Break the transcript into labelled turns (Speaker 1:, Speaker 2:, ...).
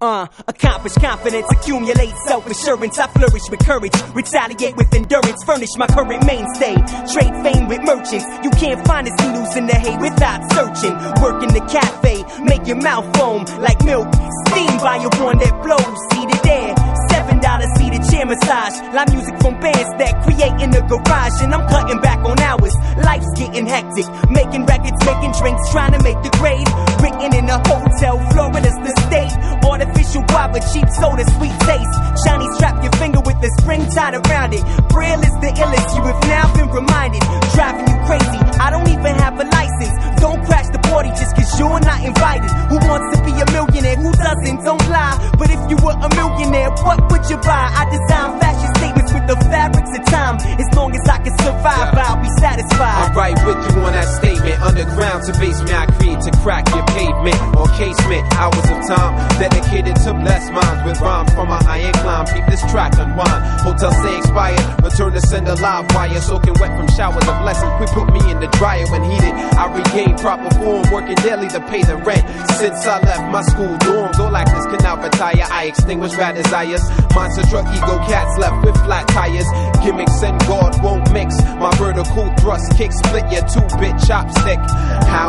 Speaker 1: Accomplish confidence, accumulate self-assurance. I flourish with courage, retaliate with endurance. Furnish my current mainstay, trade fame with merchants. You can't find us needles in the hay without searching. Work in the cafe, make your mouth foam like milk. Steam by your one that blows, seated there. $7 seated chair massage. Live music from bands that create in the garage. And I'm cutting back on hours, life's getting hectic. Making records, making drinks, trying to make the grade. Written in a hotel, Florida's the state. Artificial guava, cheap soda, sweet taste. Shiny strap your finger with the spring tied around it. Braille is the illest, you have now been reminded. Driving you crazy, I don't even have a license. Don't crash the party just cause you're not invited. Who wants to be a millionaire? Who doesn't? Don't lie. But if you were a millionaire, what would you buy? I design fashion statements with the fabrics of time. As long as I can survive, I'll be satisfied.
Speaker 2: I'm right with you on that statement. Underground to basement, I create to crack your pavement or casement. Hours of time dedicated to bless minds with rhymes from my iron climb. Keep this track unwind. Hotel stay expired. Return to send a live wire. Soaking wet from showers of blessing. Quick put me in the dryer when heated. I regain proper form. Working daily to pay the rent. Since I left my school dorms, all actors can now retire. I extinguish bad desires. Monster truck ego cats left with flat tires. Gimmicks and God won't mix. My vertical thrust kick split your 2-bit chopstick. How